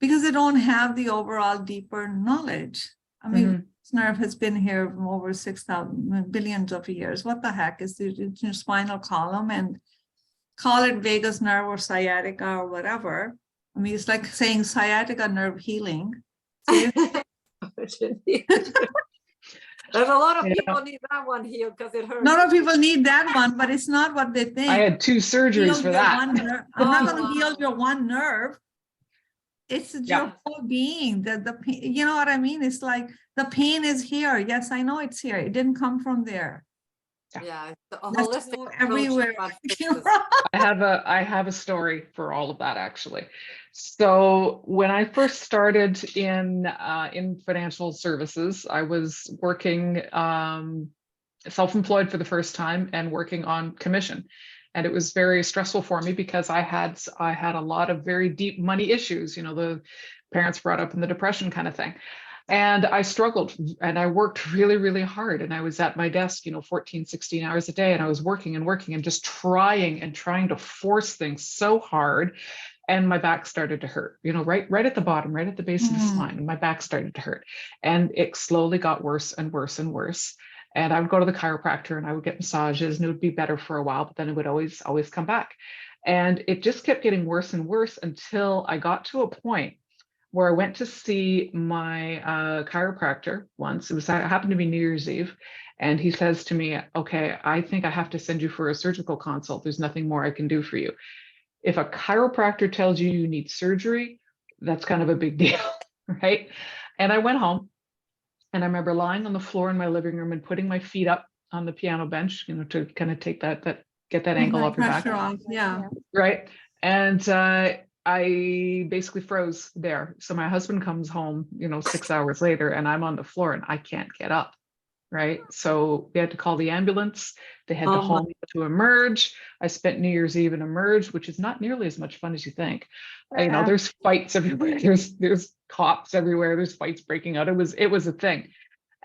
because they don't have the overall deeper knowledge. I mean, this nerve has been here for over 6,000 billions of years. What the heck is it in your spinal column? And call it vagus nerve or sciatica or whatever. I mean, it's like saying sciatica nerve healing. There's a lot of people need that one healed because it hurts. A lot of people need that one, but it's not what they think. I had 2 surgeries for that. I'm not going to heal your one nerve. It's your whole being. The pain, you know what I mean? It's like the pain is here. Yes, I know it's here. It didn't come from there. Yeah, it's a Let's holistic go approach everywhere. about I have a story for all of that, actually. So when I first started in financial services, I was working self-employed for the first time and working on commission. And it was very stressful for me because I had a lot of very deep money issues, you know, the parents brought up in the depression kind of thing. And I struggled and I worked really, really hard. And I was at my desk, you know, 14, 16 hours a day. And I was working and just trying to force things so hard. And my back started to hurt, you know, right at the bottom, right at the base of the spine. And my back started to hurt. And it slowly got worse and worse and worse. And I would go to the chiropractor and I would get massages and it would be better for a while, but then it would always come back. And it just kept getting worse and worse until I got to a point where I went to see my chiropractor once. It happened to be New Year's Eve. And he says to me, okay, I think I have to send you for a surgical consult. There's nothing more I can do for you. If a chiropractor tells you you need surgery, that's kind of a big deal, right? And I went home and I remember lying on the floor in my living room and putting my feet up on the piano bench, you know, to kind of take get that ankle off your back. Off. Yeah. Right. And I basically froze there. So my husband comes home, you know, 6 hours later and I'm on the floor and I can't get up. Right. So we had to call the ambulance. They had to haul me to Emerge. I spent New Year's Eve in Emerge, which is not nearly as much fun as you think. You know, there's fights everywhere. There's cops everywhere. There's fights breaking out. It was a thing.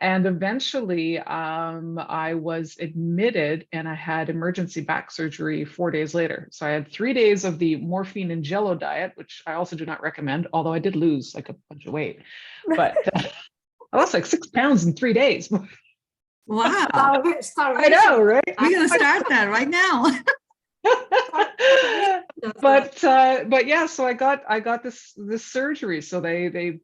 And eventually I was admitted and I had emergency back surgery 4 days later. So I had 3 days of the morphine and jello diet, which I also do not recommend, although I did lose like a bunch of weight. But I lost like 6 pounds in 3 days. Wow. I know, right? We're going to start that right now. but yeah, so I got this surgery. So the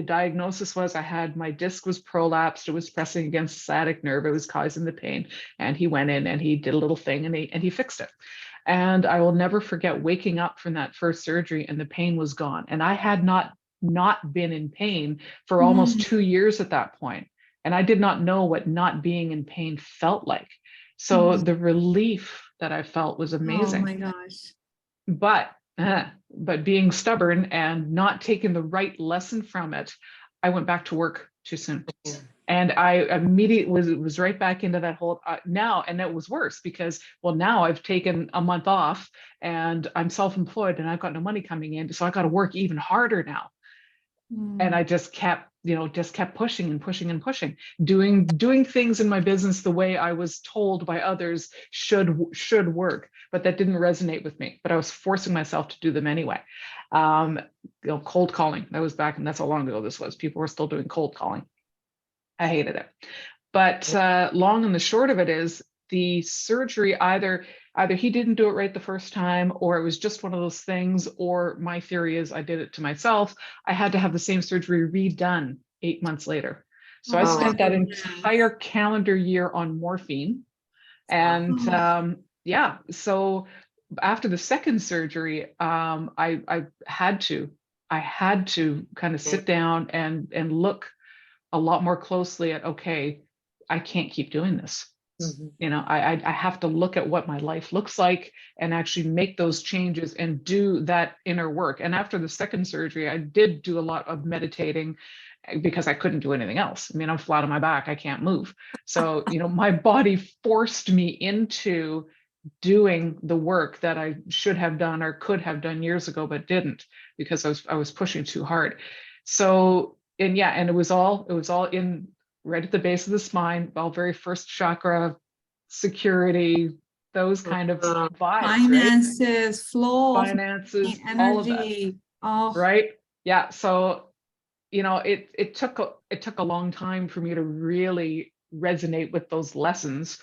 diagnosis was my disc was prolapsed. It was pressing against the sciatic nerve. It was causing the pain. And he went in and he did a little thing and he fixed it. And I will never forget waking up from that first surgery and the pain was gone. And I had not been in pain for almost 2 years at that point. And I did not know what not being in pain felt like. So the relief that I felt was amazing. Oh my gosh. But being stubborn and not taking the right lesson from it, I went back to work too soon. And I immediately was right back into that whole now. And it was worse because, well, now I've taken a month off and I'm self-employed and I've got no money coming in. So I got to work even harder now. And I just kept pushing and pushing and pushing, doing things in my business the way I was told by others should work, but that didn't resonate with me. But I was forcing myself to do them anyway. Cold calling, that was back, and that's how long ago this was. People were still doing cold calling. I hated it. But long and the short of it is the surgery, either he didn't do it right the first time, or it was just one of those things, or my theory is I did it to myself. I had to have the same surgery redone 8 months later. So I spent that entire calendar year on morphine. And so after the second surgery, I had to kind of sit down and look a lot more closely at, okay, I can't keep doing this. You know, I have to look at what my life looks like and actually make those changes and do that inner work. And after the second surgery, I did do a lot of meditating because I couldn't do anything else. I mean, I'm flat on my back, I can't move. So, you know, my body forced me into doing the work that I should have done or could have done years ago, but didn't because I was pushing too hard. So, and it was all in right at the base of the spine, all very first chakra, security, those kind of Uh, vibes, right? Finances, flow of Finances, money, all of that, energy. Oh, right? Yeah. So, it took a long time for me to really resonate with those lessons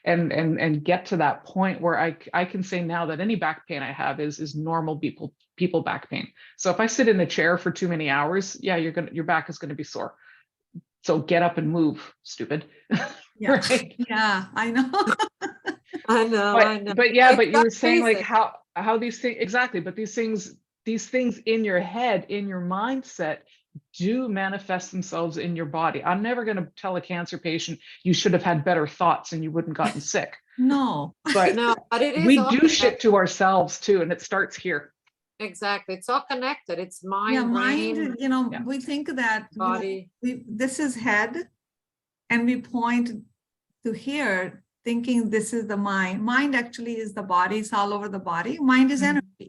and get to that point where I can say now that any back pain I have is normal people back pain. So if I sit in a chair for too many hours, yeah, your back is going to be sore. So get up and move, stupid. yeah. Right. Yeah, I know. I know, I know. But yeah, It's but you were saying like basic. how these things exactly, but these things in your head, in your mindset do manifest themselves in your body. I'm never going to tell a cancer patient you should have had better thoughts and you wouldn't gotten sick. No. But No, but it is we all do shit connected. to ourselves too, and it starts here. Exactly. It's all connected. It's Yeah, mind, brain, mind, Yeah. we think that, body. this is head, and we point to here thinking this is the mind. Mind actually is the body. It's all over the body. Mind is Mhm. energy.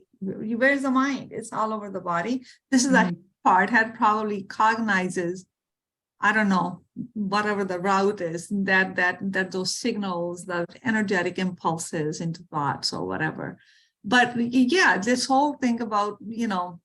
Where's the mind? It's all over the body. This is the Mhm. part. Head probably cognizes, I don't know, whatever the route is, that those signals, the energetic impulses into thoughts or whatever. But yeah, this whole thing about,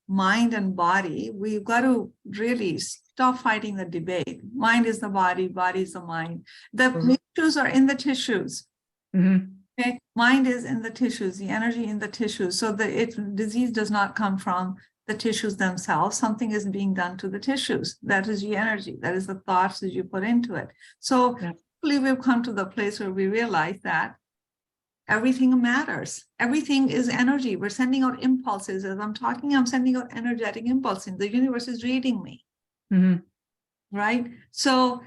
mind and body, we've got to really stop fighting the debate. Mind is the body, body is the mind. The Mhm. tissues are in the tissues. Mhm. Okay, mind is in the tissues, the energy in the tissues. So disease does not come from the tissues themselves. Something is being done to the tissues. That is the energy. That is the thoughts that you put into it. So Yeah. hopefully we've come to the place where we realize that everything matters. Everything is energy. We're sending out impulses. As I'm talking, I'm sending out energetic impulses. The universe is reading me, Mhm. right? So,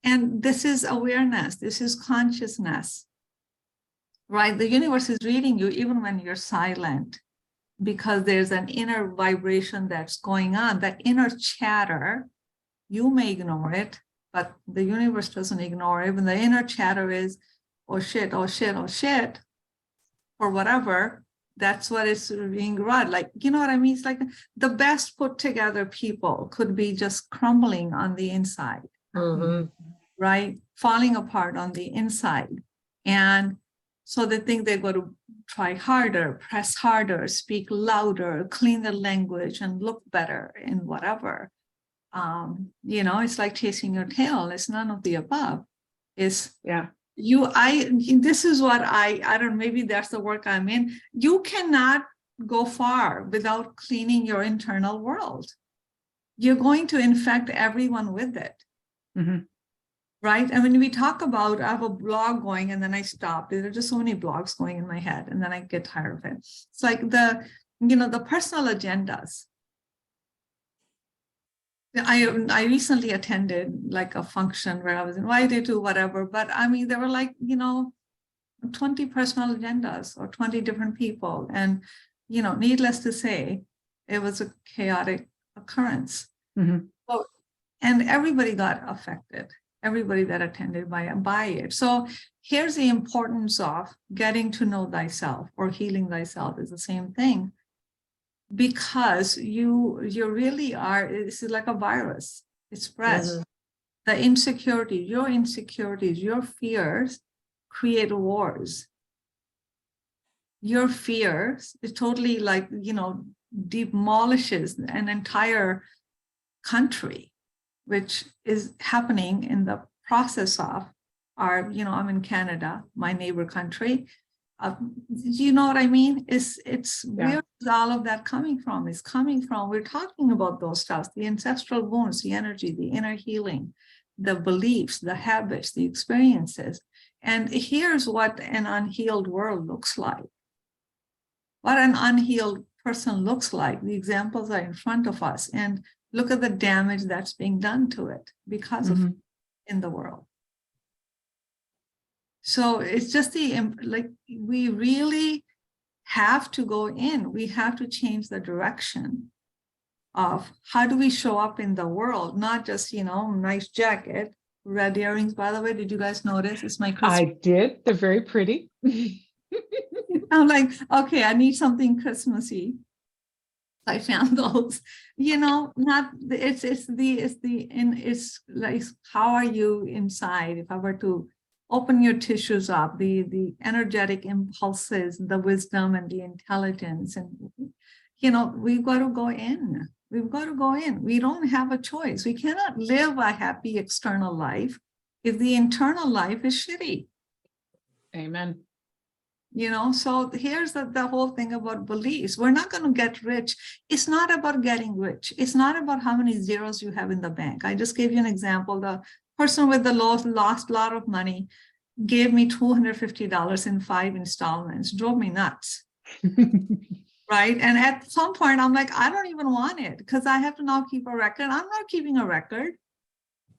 and this is awareness. This is consciousness, right? The universe is reading you even when you're silent, because there's an inner vibration that's going on. That inner chatter, you may ignore it, but the universe doesn't ignore it. When the inner chatter is, oh shit, oh shit, oh shit, or whatever, that's what is being read. Like, you know what I mean? It's like the best put together people could be just crumbling on the inside, Mhm. right? Falling apart on the inside. And so they think they're going to try harder, press harder, speak louder, clean the language, and look better in whatever. It's like chasing your tail. It's none of the above. It's Yeah. this is what I don't, maybe that's the work I'm in. You cannot go far without cleaning your internal world. You're going to infect everyone with it. Mhm. Right. And when we talk about, I have a blog going and then I stop. There are just so many blogs going in my head and then I get tired of it. It's like the personal agendas. I recently attended like a function where I was invited to whatever, but I mean, there were like, 20 personal agendas or 20 different people. And, needless to say, it was a chaotic occurrence. Mhm. So, and everybody got affected, everybody that attended by it. So here's the importance of getting to know thyself, or healing thyself is the same thing. Because you really are, this is like a virus. It spreads. Mhm. The your insecurities, your fears create wars. Your fears, it totally demolishes an entire country, which is happening in the process of I'm in Canada, my neighbor country. You know what I mean? It's Yeah. where is all of that coming from? It's coming from, we're talking about those stuff, the ancestral wounds, the energy, the inner healing, the beliefs, the habits, the experiences. And here's what an unhealed world looks like. What an unhealed person looks like. The examples are in front of us. And look at the damage that's being done to it because of in the world. So it's just we really have to go in. We have to change the direction of how do we show up in the world, not just, nice jacket, red earrings. By the way, did you guys notice? It's my Christmas. I did. They're very pretty. I'm like, okay, I need something Christmassy. I found those, not it's like, how are you inside? If I were to open your tissues up, the energetic impulses, the wisdom and the intelligence. And, we've got to go in. We've got to go in. We don't have a choice. We cannot live a happy external life if the internal life is shitty. Amen. So here's the whole thing about beliefs. We're not going to get rich. It's not about getting rich. It's not about how many zeros you have in the bank. I just gave you an example. The person with the lost a lot of money gave me $250 in 5 installments, drove me nuts. Right. And at some point, I'm like, I don't even want it because I have to now keep a record. I'm not keeping a record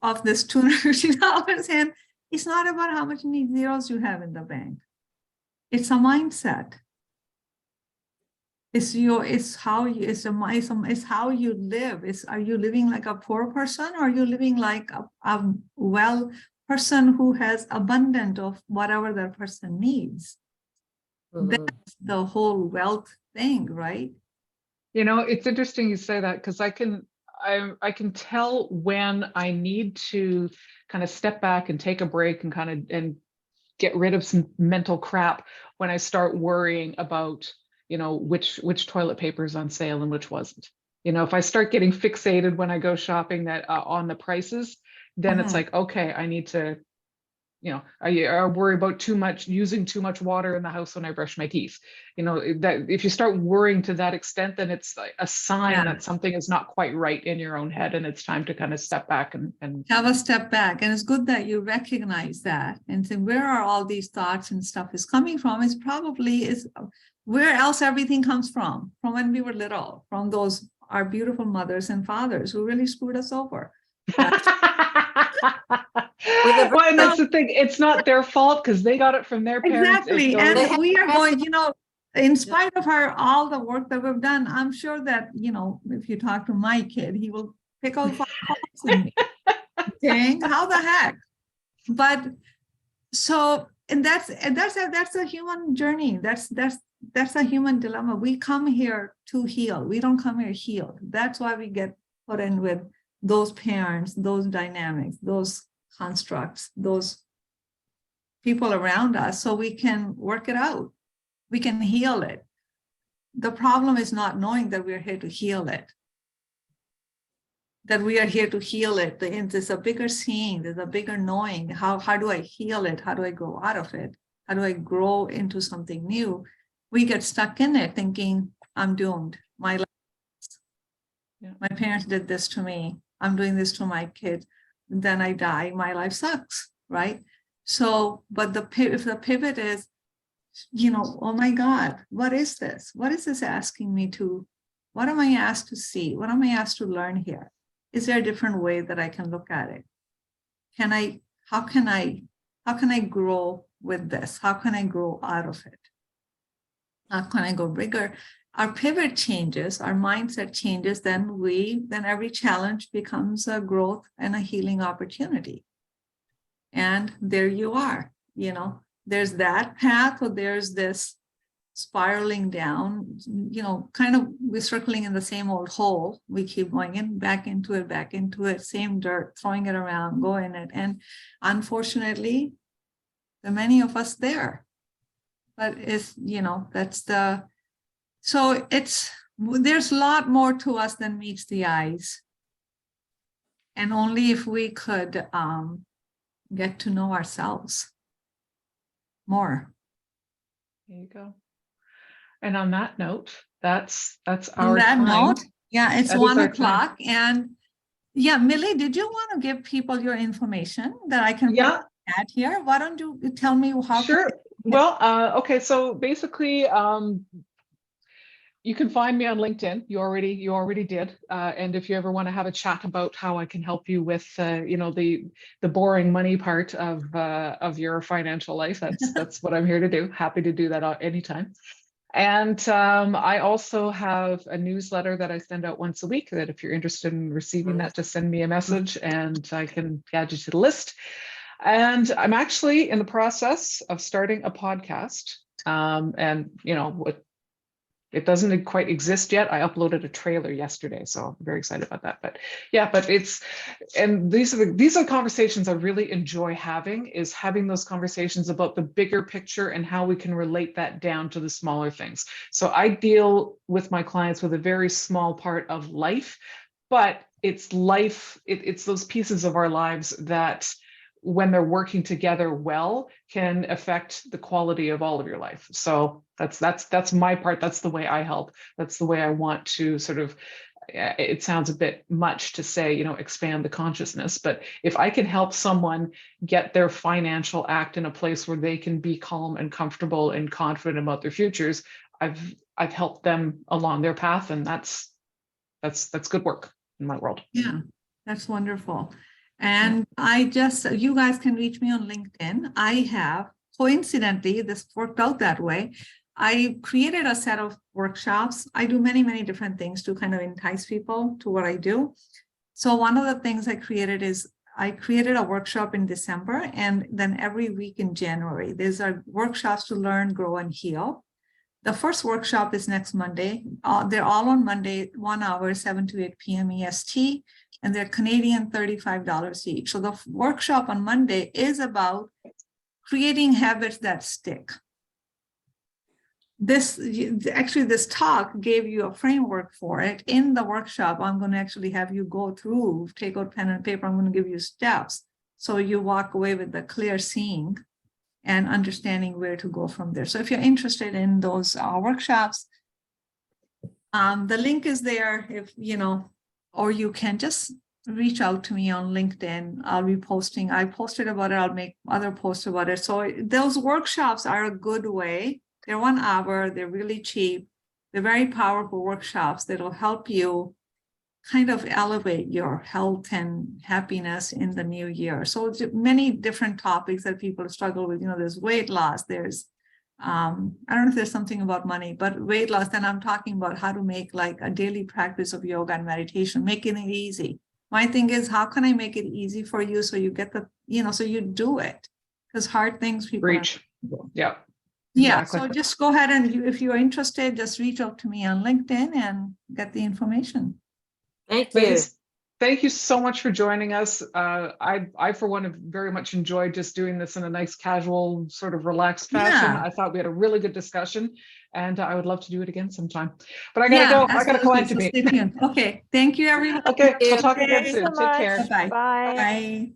of this $250. And it's not about how many zeros you have in the bank. It's a mindset. It's how you live. Are you living like a poor person, or are you living like a well person who has abundant of whatever that person needs? That's the whole wealth thing, right? It's interesting you say that, because I can tell when I need to kind of step back and take a break and get rid of some mental crap when I start worrying about, which toilet paper is on sale and which wasn't. If I start getting fixated when I go shopping on the prices, then it's like, okay, I need to, I worry about using too much water in the house when I brush my teeth. That if you start worrying to that extent, then it's a sign that something is not quite right in your own head, and it's time to kind of step back and have a step back. And it's good that you recognize that and say, where are all these thoughts and stuff is coming from? Is where else everything comes from when we were little, from our beautiful mothers and fathers who really screwed us over. Well, and that's the thing. It's not their fault because they got it from their parents. Exactly. And we are going, in spite of all the work that we've done, I'm sure that, if you talk to my kid, he will pick out 5 holes in me. Dang, how the heck? But so, and that's a human journey. That's a human dilemma. We come here to heal. We don't come here healed. That's why we get put in with those parents, those dynamics, those constructs, those people around us, so we can work it out. We can heal it. The problem is not knowing that we're here to heal it. That we are here to heal it. There's a bigger seeing, there's a bigger knowing. How do I heal it? How do I grow out of it? How do I grow into something new? We get stuck in it thinking, I'm doomed. My parents did this to me. I'm doing this to my kids. Then I die. My life sucks, right? So, but if the pivot is, oh my God, what is this? What is this asking me to? What am I asked to see? What am I asked to learn here? Is there a different way that I can look at it? How can I grow with this? How can I grow out of it? How can I go bigger? Our pivot changes, our mindset changes, then every challenge becomes a growth and a healing opportunity. And there you are, there's that path, or there's this spiraling down, kind of we're circling in the same old hole. We keep going in, back into it, same dirt, throwing it around, go in it. And unfortunately, there are many of us there. But so there's a lot more to us than meets the eyes. And only if we could get to know ourselves more. There you go. And on that note, that's our on that time. Note, it's 1 o'clock. Time. And MIllie, did you want to give people your information that I can add here? Why don't you tell me how? Sure. Well, okay. So basically, you can find me on LinkedIn. You already did. And if you ever want to have a chat about how I can help you with, the boring money part of your financial life, that's what I'm here to do. Happy to do that anytime. And I also have a newsletter that I send out once a week, that if you're interested in receiving that, just send me a message and I can add you to the list. And I'm actually in the process of starting a podcast. And, with It doesn't quite exist yet. I uploaded a trailer yesterday, so I'm very excited about that. But yeah, but these are conversations I really enjoy having, is having those conversations about the bigger picture and how we can relate that down to the smaller things. So I deal with my clients with a very small part of life, but it's life, it's those pieces of our lives that, when they're working together well, can affect the quality of all of your life. So that's my part. That's the way I help. That's the way I want to sort of, it sounds a bit much to say, expand the consciousness, but if I can help someone get their financial act in a place where they can be calm and comfortable and confident about their futures, I've helped them along their path, and that's good work in my world. Yeah, that's wonderful. And you guys can reach me on LinkedIn. I have, coincidentally, this worked out that way. I created a set of workshops. I do many, many different things to kind of entice people to what I do. So one of the things I created is I created a workshop in December, and then every week in January, these are workshops to learn, grow, and heal. The first workshop is next Monday. They're all on Monday, 1 hour, 7 to 8 p.m. EST. And they're Canadian $35 each. So the workshop on Monday is about creating habits that stick. This talk gave you a framework for it. In the workshop, I'm going to actually have you go through, take out pen and paper. I'm going to give you steps, so you walk away with the clear seeing and understanding where to go from there. So if you're interested in those workshops, the link is there. If or you can just reach out to me on LinkedIn. I'll be posting. I posted about it. I'll make other posts about it. So those workshops are a good way. They're 1 hour. They're really cheap. They're very powerful workshops that'll help you kind of elevate your health and happiness in the new year. So many different topics that people struggle with. There's weight loss. There's I don't know if there's something about money, but weight loss. Then I'm talking about how to make like a daily practice of yoga and meditation, making it easy. My thing is, how can I make it easy for you so you get so you do it? Because hard things people Reach. Yeah. Yeah. Exactly. So just go ahead and if you're interested, just reach out to me on LinkedIn and get the information. Thank you. Thank you so much for joining us. I, for one, have very much enjoyed just doing this in a nice, casual, sort of relaxed fashion. Yeah. I thought we had a really good discussion, and I would love to do it again sometime. But I gotta go. I got a client to meet. Okay. Thank you, everyone. Okay, we'll talk Okay. again Thank you soon. so Take much. care. Bye-bye. Bye. Bye.